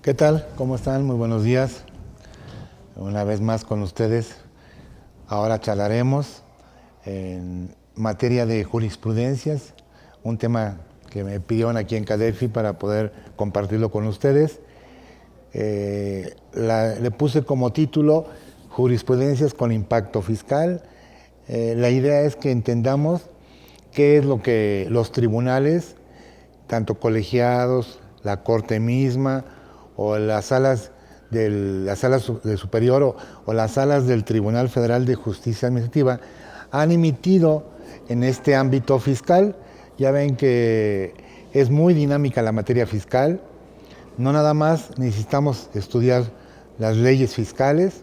¿Qué tal? ¿Cómo están? Muy buenos días. Una vez más con ustedes. Ahora charlaremos en materia de jurisprudencias, un tema que me pidieron aquí en CADEFI para poder compartirlo con ustedes. Le puse como título Jurisprudencias con impacto fiscal. La idea es que entendamos qué es lo que los tribunales, tanto colegiados, la Corte misma, o las salas del superior o las salas del Tribunal Federal de Justicia Administrativa han emitido en este ámbito fiscal. Ya ven que es muy dinámica la materia fiscal. No nada más necesitamos estudiar las leyes fiscales,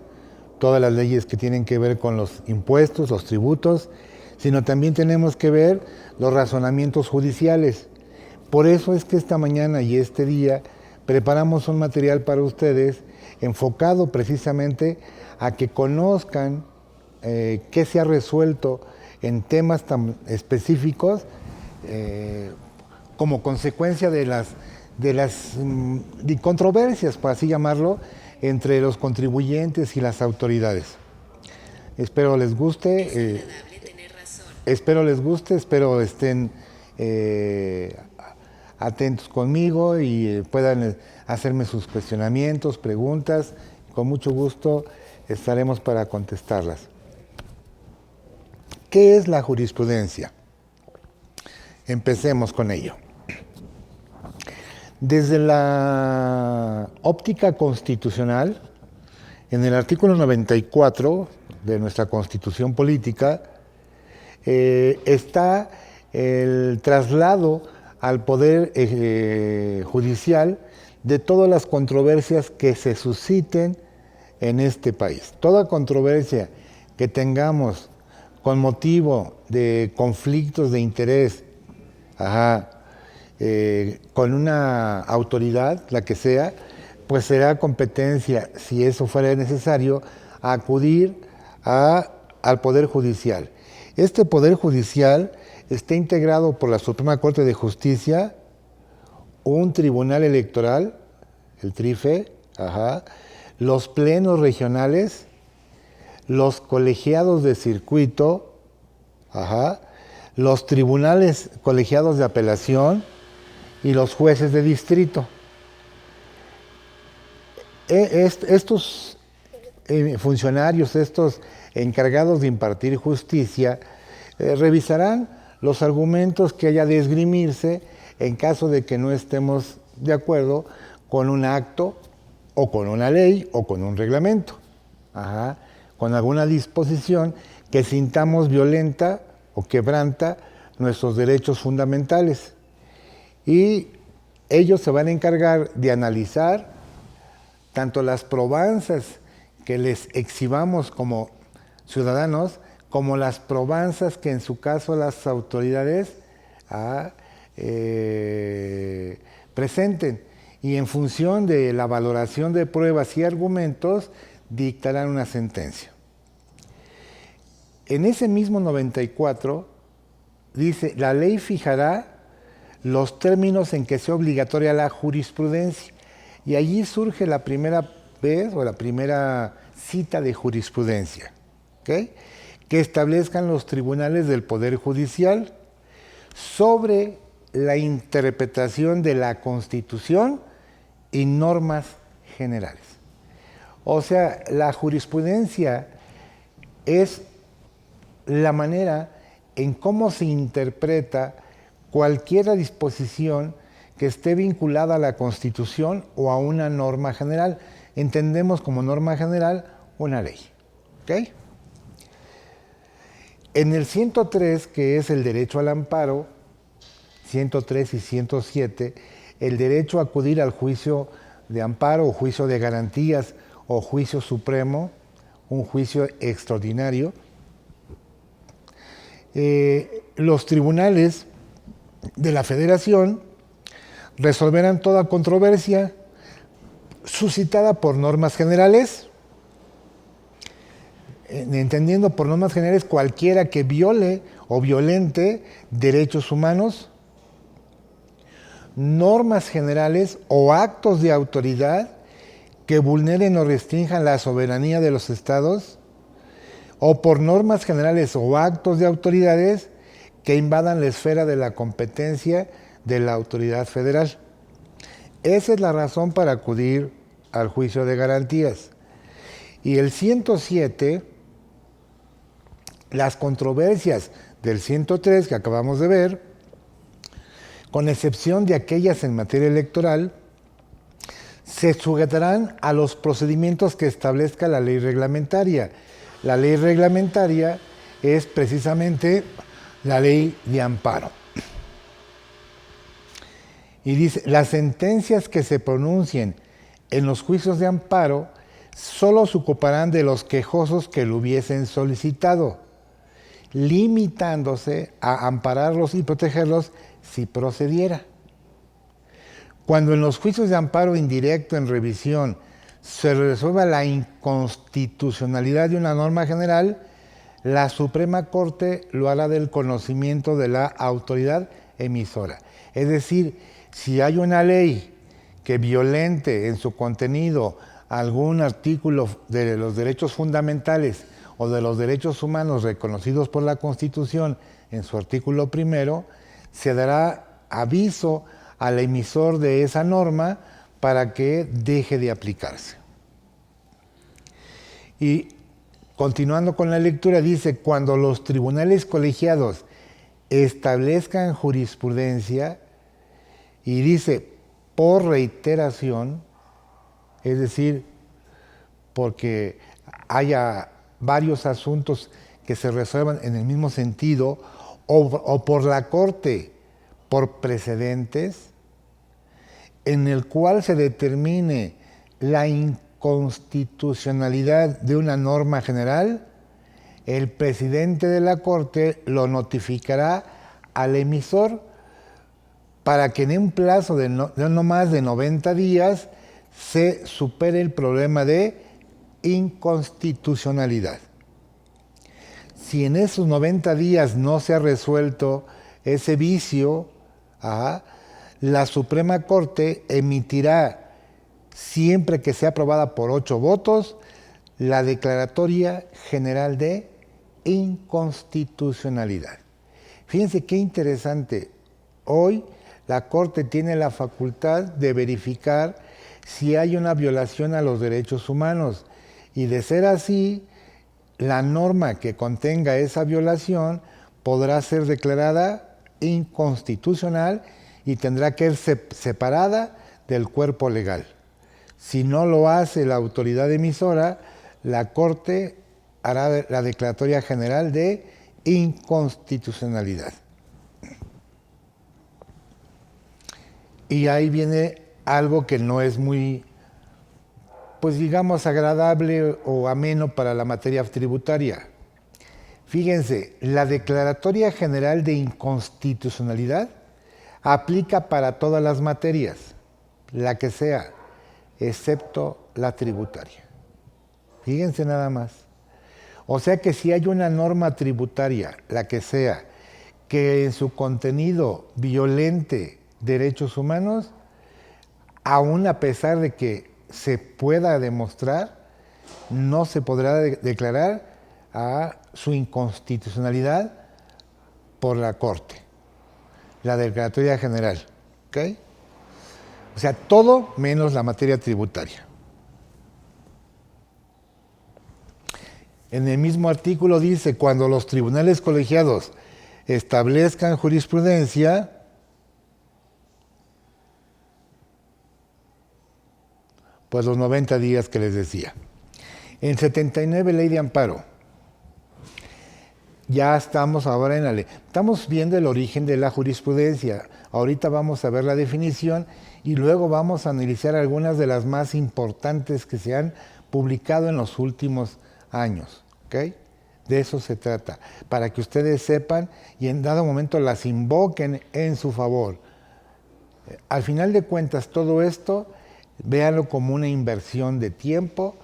todas las leyes que tienen que ver con los impuestos, los tributos, sino también tenemos que ver los razonamientos judiciales. Por eso es que esta mañana y este día preparamos un material para ustedes enfocado precisamente a que conozcan qué se ha resuelto en temas tan específicos como consecuencia de las controversias, por así llamarlo, entre los contribuyentes y las autoridades. Espero les guste. Espero estén atentos conmigo y puedan hacerme sus cuestionamientos, preguntas. Con mucho gusto estaremos para contestarlas. ¿Qué es la jurisprudencia? Empecemos con ello. Desde la óptica constitucional, en el artículo 94 de nuestra Constitución Política, está el traslado al Poder Judicial de todas las controversias que se susciten en este país. Toda controversia que tengamos con motivo de conflictos de interés, con una autoridad, la que sea, pues será competencia, si eso fuera necesario, a acudir al Poder Judicial. Este Poder Judicial está integrado por la Suprema Corte de Justicia, un tribunal electoral, el TRIFE, los plenos regionales, los colegiados de circuito, los tribunales colegiados de apelación y los jueces de distrito. Estos funcionarios, estos encargados de impartir justicia, revisarán los argumentos que haya de esgrimirse en caso de que no estemos de acuerdo con un acto o con una ley o con un reglamento, con alguna disposición que sintamos violenta o quebranta nuestros derechos fundamentales. Y ellos se van a encargar de analizar tanto las probanzas que les exhibamos como ciudadanos, como las probanzas que en su caso las autoridades presenten, y en función de la valoración de pruebas y argumentos dictarán una sentencia. En ese mismo 94 dice: la ley fijará los términos en que sea obligatoria la jurisprudencia, y allí surge la primera vez o la primera cita de jurisprudencia, ¿okay?, que establezcan los tribunales del Poder Judicial sobre la interpretación de la Constitución y normas generales. O sea, la jurisprudencia es la manera en cómo se interpreta cualquier disposición que esté vinculada a la Constitución o a una norma general. Entendemos como norma general una ley, ¿ok? En el 103, que es el derecho al amparo, 103 y 107, el derecho a acudir al juicio de amparo o juicio de garantías o juicio supremo, un juicio extraordinario, los tribunales de la Federación resolverán toda controversia suscitada por normas generales, entendiendo por normas generales cualquiera que viole o violente derechos humanos, normas generales o actos de autoridad que vulneren o restrinjan la soberanía de los estados, o por normas generales o actos de autoridades que invadan la esfera de la competencia de la autoridad federal. Esa es la razón para acudir al juicio de garantías. Y el 107, las controversias del 103 que acabamos de ver, con excepción de aquellas en materia electoral, se sujetarán a los procedimientos que establezca la ley reglamentaria. La ley reglamentaria es precisamente la ley de amparo. Y dice, las sentencias que se pronuncien en los juicios de amparo solo se ocuparán de los quejosos que lo hubiesen solicitado, limitándose a ampararlos y protegerlos si procediera. Cuando en los juicios de amparo indirecto en revisión se resuelva la inconstitucionalidad de una norma general, la Suprema Corte lo hará del conocimiento de la autoridad emisora. Es decir, si hay una ley que violente en su contenido algún artículo de los derechos fundamentales o de los derechos humanos reconocidos por la Constitución en su artículo primero, se dará aviso al emisor de esa norma para que deje de aplicarse. Y continuando con la lectura, dice, cuando los tribunales colegiados establezcan jurisprudencia, y dice, por reiteración, es decir, porque haya varios asuntos que se resuelvan en el mismo sentido, o por la Corte, por precedentes, en el cual se determine la inconstitucionalidad de una norma general, el presidente de la Corte lo notificará al emisor para que en un plazo de no más de 90 días se supere el problema de inconstitucionalidad. Si en esos 90 días no se ha resuelto ese vicio, la Suprema Corte emitirá, siempre que sea aprobada por 8 votos, la Declaratoria General de Inconstitucionalidad. Fíjense qué interesante. Hoy la Corte tiene la facultad de verificar si hay una violación a los derechos humanos, y de ser así, la norma que contenga esa violación podrá ser declarada inconstitucional y tendrá que ser separada del cuerpo legal. Si no lo hace la autoridad emisora, la Corte hará la Declaratoria General de Inconstitucionalidad. Y ahí viene algo que no es muy, pues digamos, agradable o ameno para la materia tributaria. Fíjense, la Declaratoria General de Inconstitucionalidad aplica para todas las materias, la que sea, excepto la tributaria. Fíjense nada más. O sea que si hay una norma tributaria, la que sea, que en su contenido violente derechos humanos, aún a pesar de que se pueda demostrar, no se podrá declarar a su inconstitucionalidad por la Corte, la Declaratoria General. ¿Ok? O sea, todo menos la materia tributaria. En el mismo artículo dice, cuando los tribunales colegiados establezcan jurisprudencia, pues los 90 días que les decía. En 79, ley de amparo. Ya estamos ahora en la ley. Estamos viendo el origen de la jurisprudencia. Ahorita vamos a ver la definición y luego vamos a analizar algunas de las más importantes que se han publicado en los últimos años. ¿Ok? De eso se trata. Para que ustedes sepan y en dado momento las invoquen en su favor. Al final de cuentas, todo esto, véanlo como una inversión de tiempo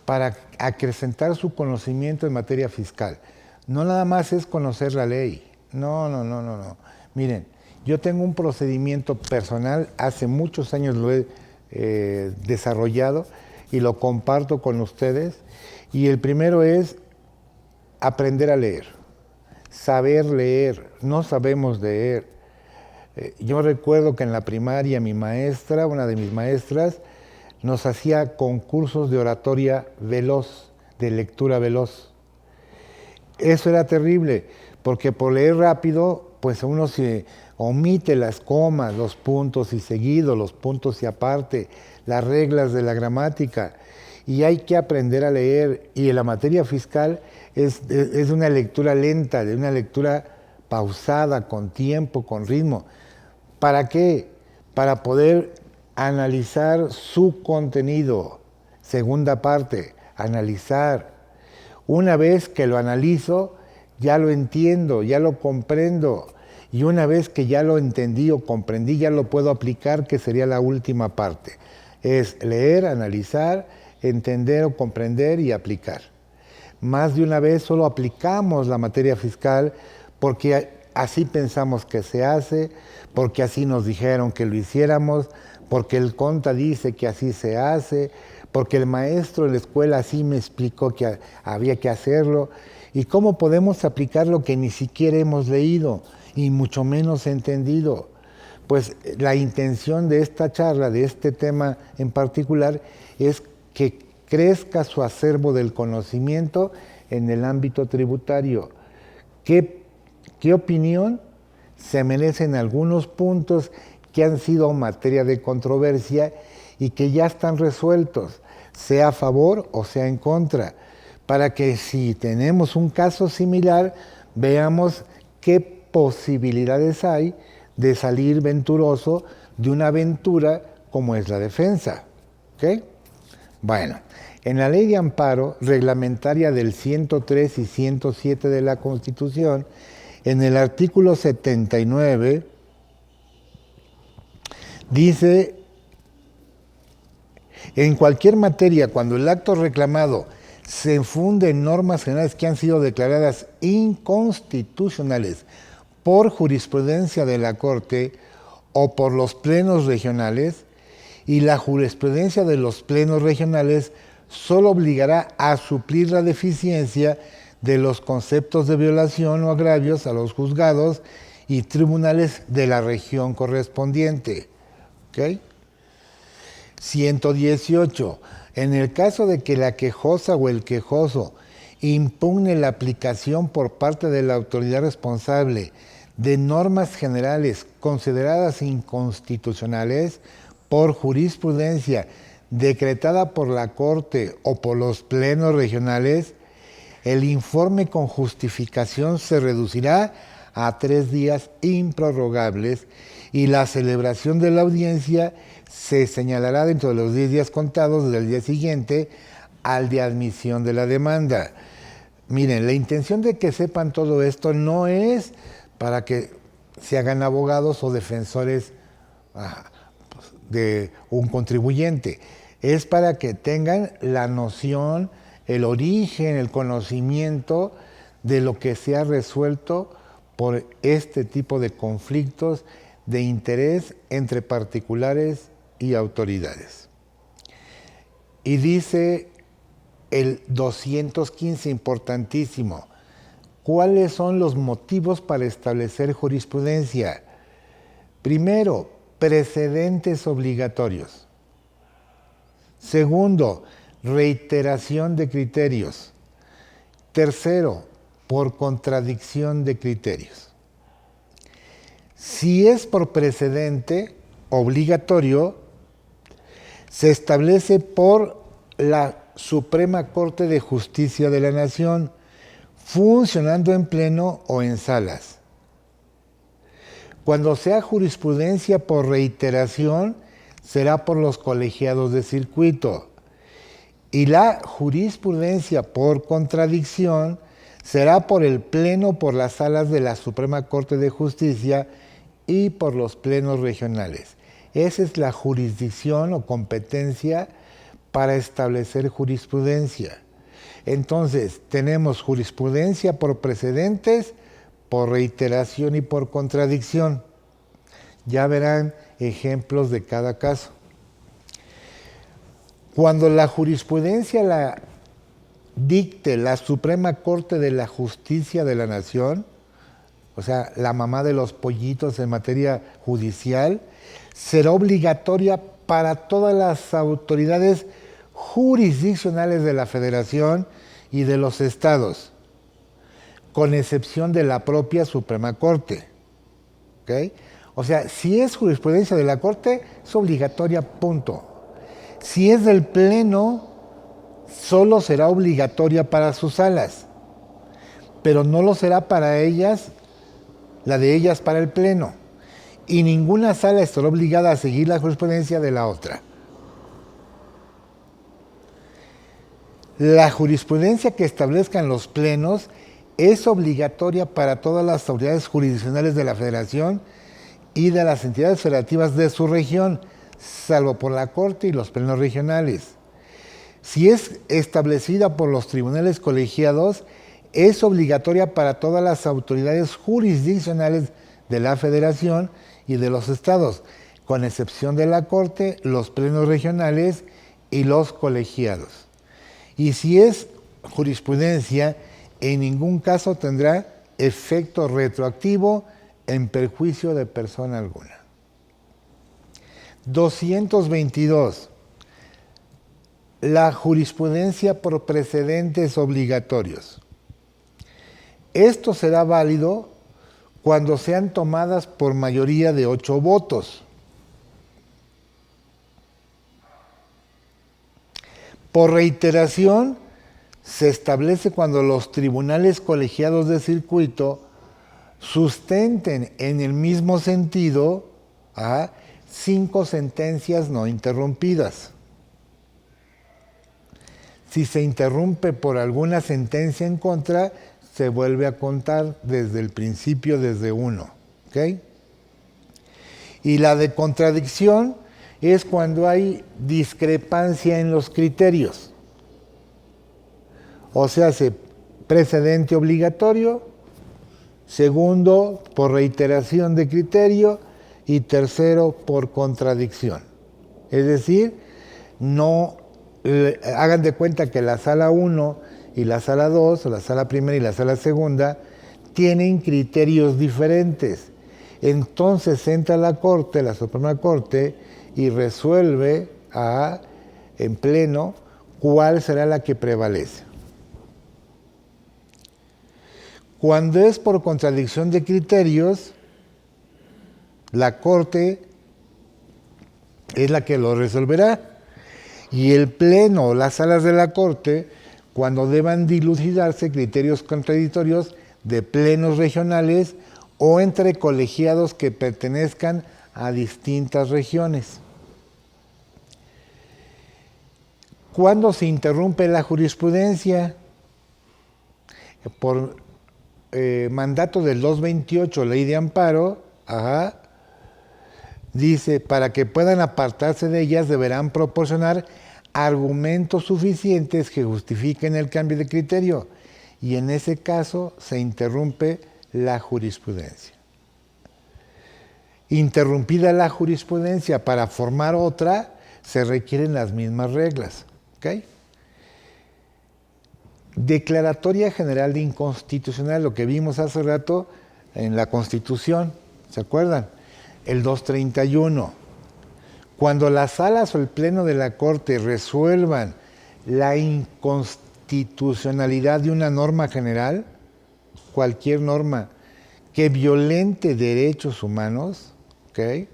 para acrecentar su conocimiento en materia fiscal. No nada más es conocer la ley. No. Miren, Yo tengo un procedimiento personal, hace muchos años lo he desarrollado y lo comparto con ustedes. Y el primero es aprender a leer, saber leer. No sabemos leer. Yo recuerdo que en la primaria mi maestra, una de mis maestras, nos hacía concursos de oratoria veloz, de lectura veloz. Eso era terrible, porque por leer rápido, pues uno se omite las comas, los puntos y seguidos, los puntos y aparte, las reglas de la gramática. Y hay que aprender a leer. Y en la materia fiscal es una lectura lenta, de una lectura pausada, con tiempo, con ritmo. ¿Para qué? Para poder analizar su contenido. Segunda parte, analizar. Una vez que lo analizo, ya lo entiendo, ya lo comprendo. Y una vez que ya lo entendí o comprendí, ya lo puedo aplicar, que sería la última parte. Es leer, analizar, entender o comprender y aplicar. Más de una vez solo aplicamos la materia fiscal porque así pensamos que se hace, porque así nos dijeron que lo hiciéramos, porque el conta dice que así se hace, porque el maestro en la escuela así me explicó que había que hacerlo. ¿Y cómo podemos aplicar lo que ni siquiera hemos leído y mucho menos entendido? Pues la intención de esta charla, de este tema en particular, es que crezca su acervo del conocimiento en el ámbito tributario. ¿Qué opinión se merecen algunos puntos que han sido materia de controversia y que ya están resueltos, sea a favor o sea en contra, para que si tenemos un caso similar, veamos qué posibilidades hay de salir venturoso de una aventura como es la defensa? ¿Ok? Bueno, en la Ley de Amparo Reglamentaria del 103 y 107 de la Constitución, en el artículo 79, dice: en cualquier materia, cuando el acto reclamado se funde en normas generales que han sido declaradas inconstitucionales por jurisprudencia de la Corte o por los plenos regionales, y la jurisprudencia de los plenos regionales solo obligará a suplir la deficiencia de los conceptos de violación o agravios a los juzgados y tribunales de la región correspondiente. ¿Ok? 118. En el caso de que la quejosa o el quejoso impugne la aplicación por parte de la autoridad responsable de normas generales consideradas inconstitucionales por jurisprudencia decretada por la Corte o por los plenos regionales, el informe con justificación se reducirá a 3 días improrrogables y la celebración de la audiencia se señalará dentro de los 10 días contados del día siguiente al de admisión de la demanda. Miren, la intención de que sepan todo esto no es para que se hagan abogados o defensores de un contribuyente, es para que tengan la noción, el origen, el conocimiento de lo que se ha resuelto por este tipo de conflictos de interés entre particulares y autoridades. Y dice el 215, importantísimo, ¿cuáles son los motivos para establecer jurisprudencia? Primero, precedentes obligatorios. Segundo, reiteración de criterios. Tercero, por contradicción de criterios. Si es por precedente obligatorio, se establece por la Suprema Corte de Justicia de la Nación, funcionando en pleno o en salas. Cuando sea jurisprudencia por reiteración, será por los colegiados de circuito. Y la jurisprudencia por contradicción será por el pleno, por las salas de la Suprema Corte de Justicia y por los plenos regionales. Esa es la jurisdicción o competencia para establecer jurisprudencia. Entonces, tenemos jurisprudencia por precedentes, por reiteración y por contradicción. Ya verán ejemplos de cada caso. Cuando la jurisprudencia la dicte la Suprema Corte de la Justicia de la Nación, o sea, la mamá de los pollitos en materia judicial, será obligatoria para todas las autoridades jurisdiccionales de la Federación y de los estados, con excepción de la propia Suprema Corte. ¿Okay? O sea, si es jurisprudencia de la Corte, es obligatoria, punto. Si es del Pleno, solo será obligatoria para sus salas, pero no lo será para ellas, la de ellas para el Pleno. Y ninguna sala estará obligada a seguir la jurisprudencia de la otra. La jurisprudencia que establezcan los plenos es obligatoria para todas las autoridades jurisdiccionales de la Federación y de las entidades federativas de su región, salvo por la Corte y los plenos regionales. Si es establecida por los tribunales colegiados, es obligatoria para todas las autoridades jurisdiccionales de la Federación y de los estados, con excepción de la Corte, los plenos regionales y los colegiados. Y si es jurisprudencia, en ningún caso tendrá efecto retroactivo en perjuicio de persona alguna. 222. La jurisprudencia por precedentes obligatorios. Esto será válido cuando sean tomadas por mayoría de 8 votos. Por reiteración, se establece cuando los tribunales colegiados de circuito sustenten en el mismo sentido 5 sentencias no interrumpidas. Si se interrumpe por alguna sentencia en contra, se vuelve a contar desde el principio, desde 1. ¿Okay? Y la de contradicción es cuando hay discrepancia en los criterios. O sea, precedente obligatorio, segundo, por reiteración de criterio, y tercero, por contradicción. Es decir, no hagan de cuenta que la sala 1 y la sala 2, o la sala primera y la sala segunda, tienen criterios diferentes. Entonces entra la Corte, la Suprema Corte, y resuelve en pleno cuál será la que prevalece. Cuando es por contradicción de criterios, la Corte es la que lo resolverá. Y el Pleno o las salas de la Corte, cuando deban dilucidarse criterios contradictorios de plenos regionales o entre colegiados que pertenezcan a distintas regiones. ¿Cuándo se interrumpe la jurisprudencia? Por mandato del 228, ley de amparo, dice, para que puedan apartarse de ellas deberán proporcionar argumentos suficientes que justifiquen el cambio de criterio, y en ese caso se interrumpe la jurisprudencia. Interrumpida la jurisprudencia para formar otra, se requieren las mismas reglas. ¿Okay? Declaratoria general de inconstitucional, lo que vimos hace rato en la Constitución, ¿se acuerdan? El 231. Cuando las salas o el Pleno de la Corte resuelvan la inconstitucionalidad de una norma general, cualquier norma que violente derechos humanos, ¿okay?,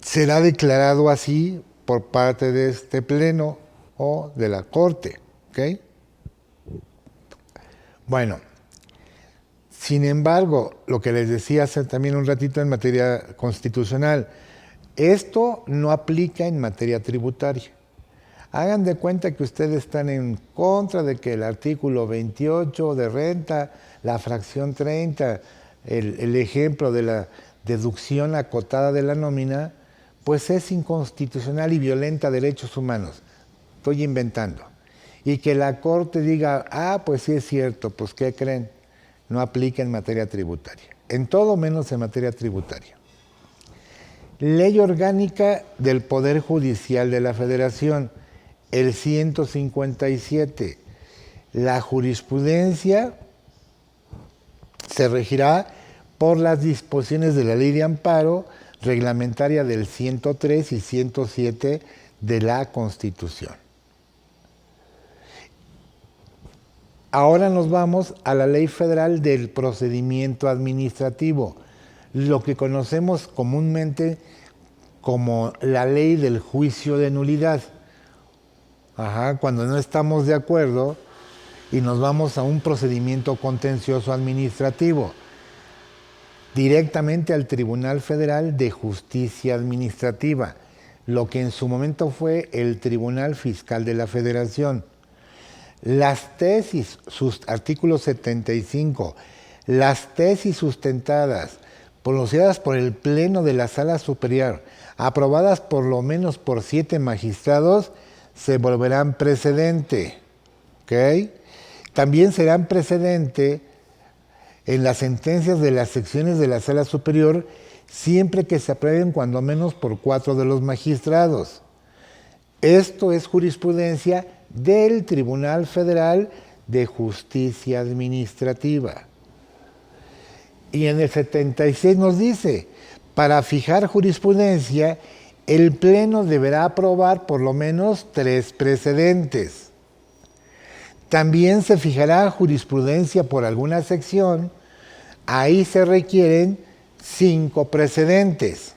será declarado así por parte de este Pleno o de la Corte. ¿Okay? Bueno, sin embargo, lo que les decía hace también un ratito en materia constitucional, esto no aplica en materia tributaria. Hagan de cuenta que ustedes están en contra de que el artículo 28 de renta, la fracción 30, el ejemplo de la deducción acotada de la nómina, pues es inconstitucional y violenta derechos humanos. Estoy inventando. Y que la Corte diga, pues sí es cierto, pues ¿qué creen? No aplica en materia tributaria. en todo menos en materia tributaria. Ley Orgánica del Poder Judicial de la Federación, el 157. La jurisprudencia se regirá por las disposiciones de la Ley de Amparo reglamentaria del 103 y 107 de la Constitución. Ahora nos vamos a la Ley Federal del Procedimiento Administrativo, lo que conocemos comúnmente como la Ley del Juicio de Nulidad. Cuando no estamos de acuerdo y nos vamos a un procedimiento contencioso administrativo, directamente al Tribunal Federal de Justicia Administrativa, lo que en su momento fue el Tribunal Fiscal de la Federación. Las tesis, artículo 75, las tesis sustentadas, pronunciadas por el Pleno de la Sala Superior, aprobadas por lo menos por 7 magistrados, se volverán precedente. ¿Okay? También serán precedente en las sentencias de las secciones de la Sala Superior, siempre que se aprueben cuando menos por 4 de los magistrados. Esto es jurisprudencia del Tribunal Federal de Justicia Administrativa. Y en el 76 nos dice, para fijar jurisprudencia, el Pleno deberá aprobar por lo menos 3 precedentes. También se fijará jurisprudencia por alguna sección, ahí se requieren 5 precedentes.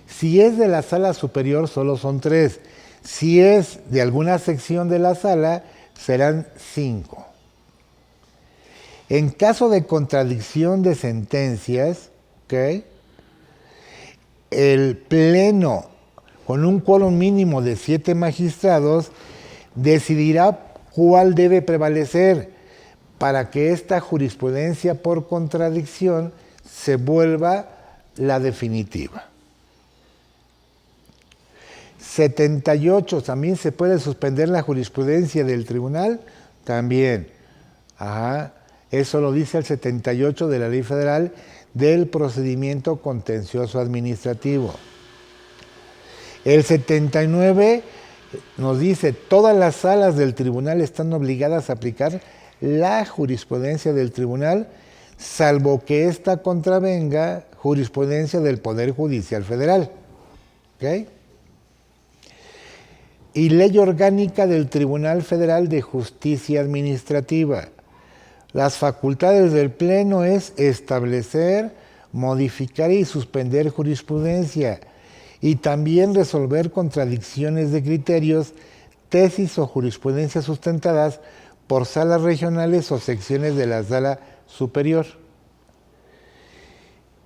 Si es de la Sala Superior, solo son 3. Si es de alguna sección de la sala, serán 5. En caso de contradicción de sentencias, ¿okay?, el Pleno, con un quórum mínimo de 7 magistrados, decidirá cuál debe prevalecer para que esta jurisprudencia por contradicción se vuelva la definitiva. 78, también se puede suspender la jurisprudencia del tribunal, también. Eso lo dice el 78 de la Ley Federal del Procedimiento Contencioso Administrativo. El 79 nos dice, todas las salas del tribunal están obligadas a aplicar la jurisprudencia del tribunal, salvo que ésta contravenga jurisprudencia del Poder Judicial Federal. ¿Okay? Y Ley Orgánica del Tribunal Federal de Justicia Administrativa. Las facultades del Pleno es establecer, modificar y suspender jurisprudencia y también resolver contradicciones de criterios, tesis o jurisprudencias sustentadas por salas regionales o secciones de la Sala Superior.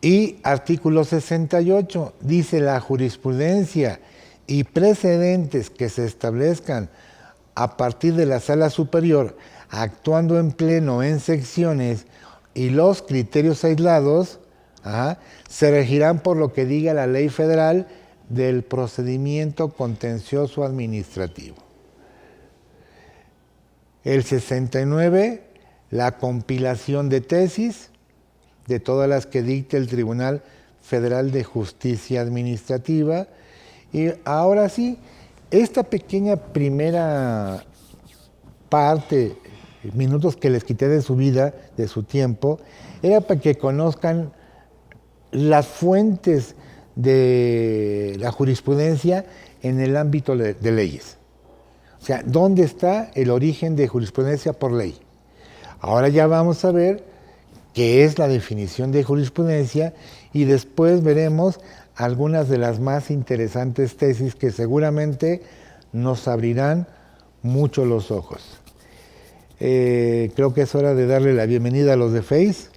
Y artículo 68 dice la jurisprudencia y precedentes que se establezcan a partir de la Sala Superior, actuando en pleno en secciones y los criterios aislados, se regirán por lo que diga la Ley Federal del Procedimiento Contencioso Administrativo. El 69, la compilación de tesis de todas las que dicte el Tribunal Federal de Justicia Administrativa. Y ahora sí, esta pequeña primera parte, minutos que les quité de su vida, de su tiempo, era para que conozcan las fuentes de la jurisprudencia en el ámbito de leyes. O sea, ¿dónde está el origen de jurisprudencia por ley? Ahora ya vamos a ver qué es la definición de jurisprudencia y después veremos algunas de las más interesantes tesis que seguramente nos abrirán mucho los ojos. Creo que es hora de darle la bienvenida a los de Face.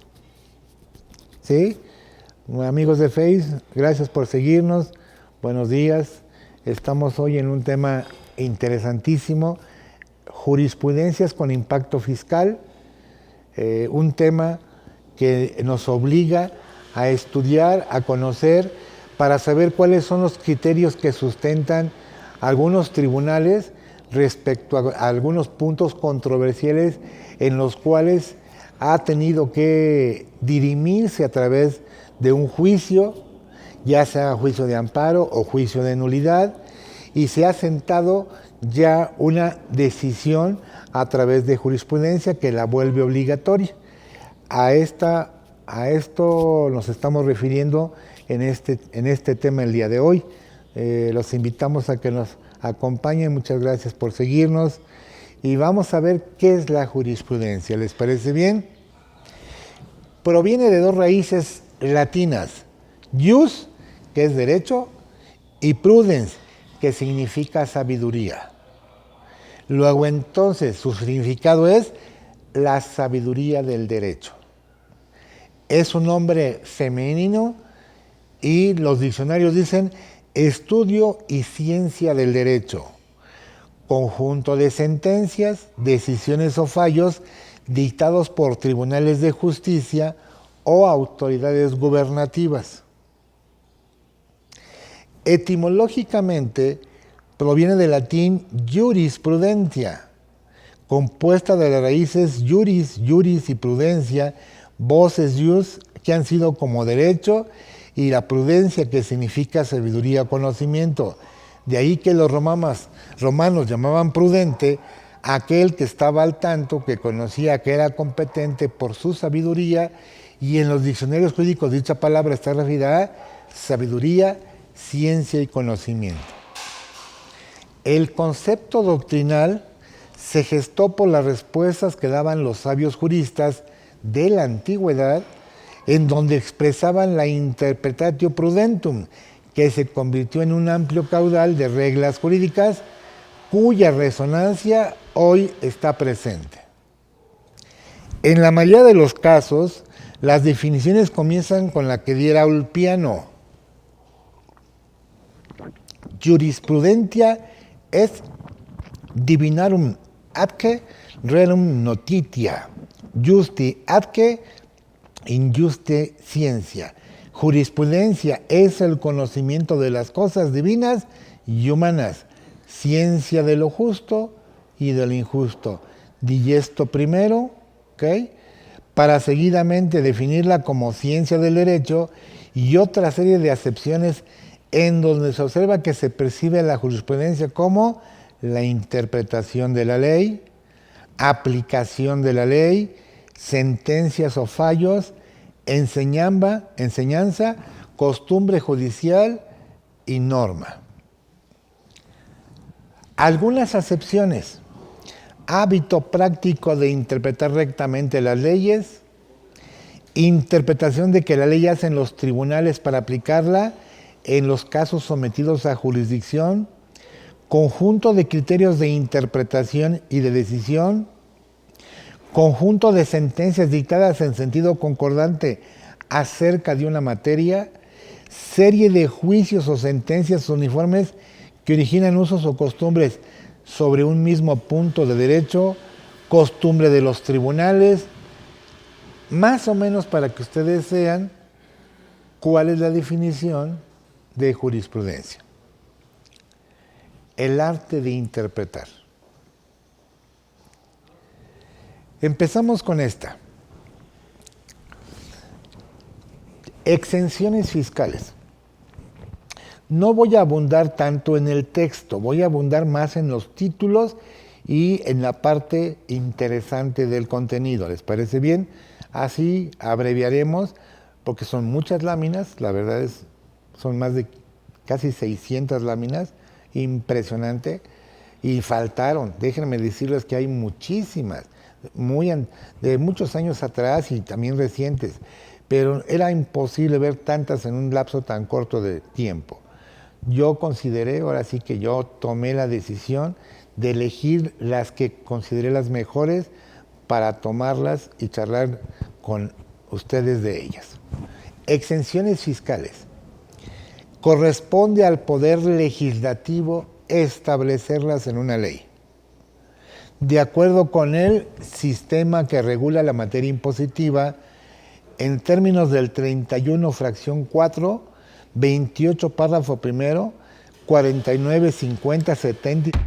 ¿Sí? Amigos de Face, gracias por seguirnos. Buenos días. Estamos hoy en un tema interesantísimo, jurisprudencias con impacto fiscal, un tema que nos obliga a estudiar, a conocer, para saber cuáles son los criterios que sustentan algunos tribunales respecto a algunos puntos controversiales en los cuales ha tenido que dirimirse a través de un juicio, ya sea juicio de amparo o juicio de nulidad, y se ha sentado ya una decisión a través de jurisprudencia que la vuelve obligatoria. A esto nos estamos refiriendo en este tema el día de hoy. Los invitamos a que nos acompañen. Muchas gracias por seguirnos. Y vamos a ver qué es la jurisprudencia. ¿Les parece bien? Proviene de dos raíces latinas. Jus, que es derecho, y prudens, que significa sabiduría. Luego entonces su significado es la sabiduría del derecho. Es un nombre femenino y los diccionarios dicen estudio y ciencia del derecho, conjunto de sentencias, decisiones o fallos dictados por tribunales de justicia o autoridades gubernativas. Etimológicamente proviene del latín jurisprudentia, compuesta de las raíces juris, juris y prudencia, voces jus, que han sido como derecho, y la prudencia, que significa sabiduría o conocimiento. De ahí que los romanos llamaban prudente aquel que estaba al tanto, que conocía, que era competente por su sabiduría, y en los diccionarios jurídicos dicha palabra está referida a sabiduría, ciencia y conocimiento. El concepto doctrinal se gestó por las respuestas que daban los sabios juristas de la antigüedad, en donde expresaban la interpretatio prudentum, que se convirtió en un amplio caudal de reglas jurídicas cuya resonancia hoy está presente. En la mayoría de los casos, las definiciones comienzan con la que diera Ulpiano. Jurisprudentia est divinarum atque rerum notitia, justi atque injuste ciencia. Jurisprudencia es el conocimiento de las cosas divinas y humanas, ciencia de lo justo y de lo injusto. Di esto primero, ¿okay?, para seguidamente definirla como ciencia del derecho y otra serie de acepciones en donde se observa que se percibe la jurisprudencia como la interpretación de la ley, aplicación de la ley, sentencias o fallos, enseñanza, costumbre judicial y norma. Algunas acepciones: hábito práctico de interpretar rectamente las leyes, interpretación de que la ley hacen los tribunales para aplicarla en los casos sometidos a jurisdicción, conjunto de criterios de interpretación y de decisión, conjunto de sentencias dictadas en sentido concordante acerca de una materia, serie de juicios o sentencias uniformes que originan usos o costumbres sobre un mismo punto de derecho, costumbre de los tribunales, más o menos para que ustedes vean cuál es la definición de jurisprudencia. El arte de interpretar. Empezamos con esta. Exenciones fiscales. No voy a abundar tanto en el texto, voy a abundar más en los títulos y en la parte interesante del contenido. ¿Les parece bien? Así abreviaremos, porque son muchas láminas, la verdad es, son más de casi 600 láminas, impresionante, y faltaron, déjenme decirles que hay muchísimas, de muchos años atrás y también recientes, pero era imposible ver tantas en un lapso tan corto de tiempo. Yo consideré, ahora sí que yo tomé la decisión de elegir las que consideré las mejores para tomarlas y charlar con ustedes de ellas. Exenciones fiscales. Corresponde al Poder Legislativo establecerlas en una ley, de acuerdo con el sistema que regula la materia impositiva en términos del 31 fracción 4, 28 párrafo primero, 49, 50, 70